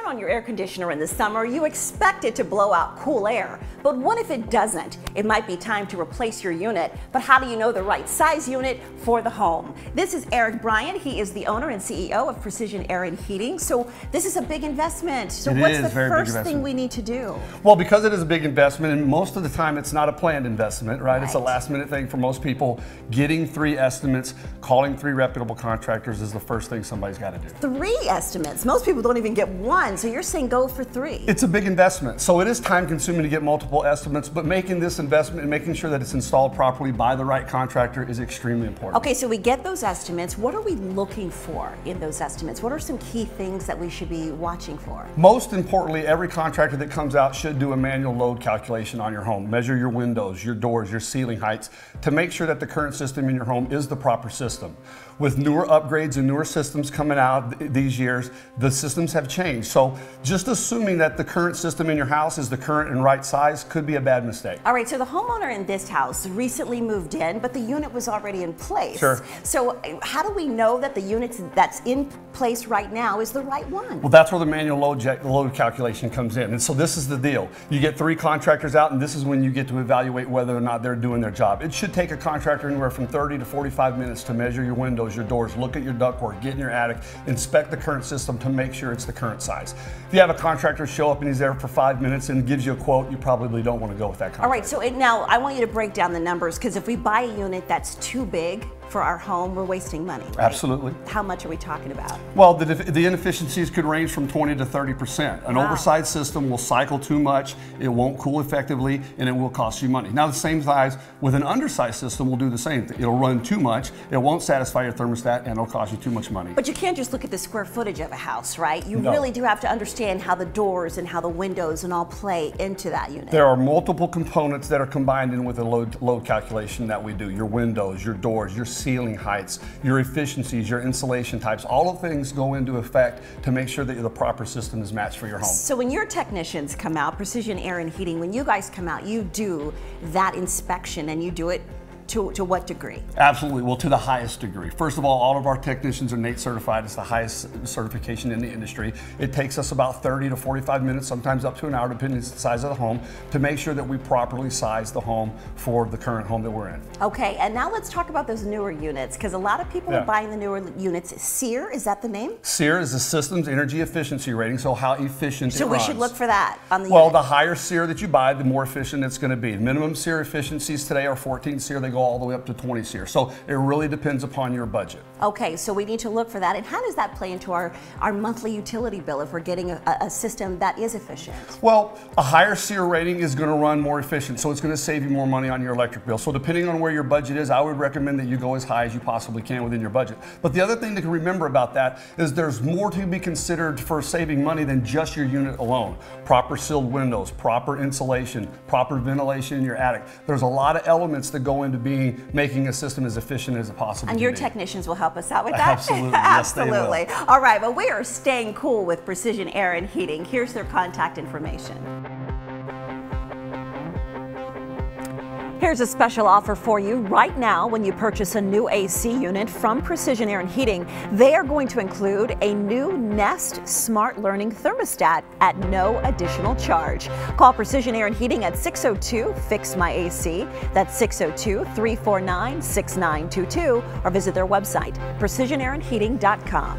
turn on your air conditioner in the summer, you expect it to blow out cool air. But what if it doesn't? It might be time to replace your unit, but how do you know the right size unit for the home? This is Eric Bryant. He is the owner and CEO of Precision Air and Heating. So this is a big investment. So what's the first thing we need to do? Well, because it is a big investment, and most of the time it's not a planned investment, right? It's a last minute thing for most people. Getting 3 estimates, calling 3 reputable contractors is the first thing somebody's got to do. 3 estimates? Most people don't even get 1, so you're saying go for 3. It's a big investment, so it is time consuming to get multiple estimates, but making this investment and making sure that it's installed properly by the right contractor is extremely important. Okay, so we get those estimates. What are we looking for in those estimates? What are some key things that we should be watching for? Most importantly, every contractor that comes out should do a manual load calculation on your home. Measure your windows, your doors, your ceiling heights to make sure that the current system in your home is the proper system. With newer upgrades and newer systems coming out these years, the systems have changed. So just assuming that the current system in your house is the current and right size could be a bad mistake. All right, so the homeowner in this house recently moved in, but the unit was already in place. Sure. So how do we know that the unit that's in place right now is the right one? Well, that's where the manual load calculation comes in. And so this is the deal. You get 3 contractors out, and this is when you get to evaluate whether or not they're doing their job. It should take a contractor anywhere from 30 to 45 minutes to measure your windows, your doors, look at your ductwork, get in your attic, inspect the current system to make sure it's the current size. If you have a contractor show up and he's there for 5 minutes and gives you a quote, you probably don't want to go with that contractor. All right, so now I want you to break down the numbers, because if we buy a unit that's too big for our home, we're wasting money, right? Absolutely. How much are we talking about? Well, the inefficiencies could range from 20 to 30%. An oversized system will cycle too much, it won't cool effectively, and it will cost you money. Now, the same size with an undersized system will do the same thing. It'll run too much, it won't satisfy your thermostat, and it'll cost you too much money. But you can't just look at the square footage of a house, right? You really do have to understand how the doors and how the windows and all play into that unit. There are multiple components that are combined in with the load calculation that we do. Your windows, your doors, your ceiling heights, your efficiencies, your insulation types, all of things go into effect to make sure that the proper system is matched for your home. So when your technicians come out, Precision Air and Heating, when you guys come out, you do that inspection, and you do it to what degree? Absolutely, well, to the highest degree. First of all of our technicians are NATE certified. It's the highest certification in the industry. It takes us about 30 to 45 minutes, sometimes up to an hour, depending on the size of the home, to make sure that we properly size the home for the current home that we're in. Okay, and now let's talk about those newer units, because a lot of people are buying the newer units. SEER, is that the name? SEER is the System's Energy Efficiency Rating, so how efficient it runs. So we should look for that on the unit. Well, unit. the higher SEER that you buy, the more efficient it's going to be. Minimum SEER efficiencies today are 14 SEER. They go all the way up to 20 SEER. So it really depends upon your budget. Okay, so we need to look for that. And how does that play into our monthly utility bill if we're getting a system that is efficient? Well, a higher SEER rating is going to run more efficient, so it's going to save you more money on your electric bill. So depending on where your budget is, I would recommend that you go as high as you possibly can within your budget. But the other thing to remember about that is there's more to be considered for saving money than just your unit alone. Proper sealed windows, proper insulation, proper ventilation in your attic. There's a lot of elements that go into making a system as efficient as it possibly can be. And your technicians will help us out with that? Absolutely. Absolutely. Yes, they will. All right, but we are staying cool with Precision Air and Heating. Here's their contact information. Here's a special offer for you right now. When you purchase a new AC unit from Precision Air and Heating, they are going to include a new Nest Smart Learning thermostat at no additional charge. Call Precision Air and Heating at 602-FIX-MY-AC. That's 602-349-6922, or visit their website, precisionairandheating.com.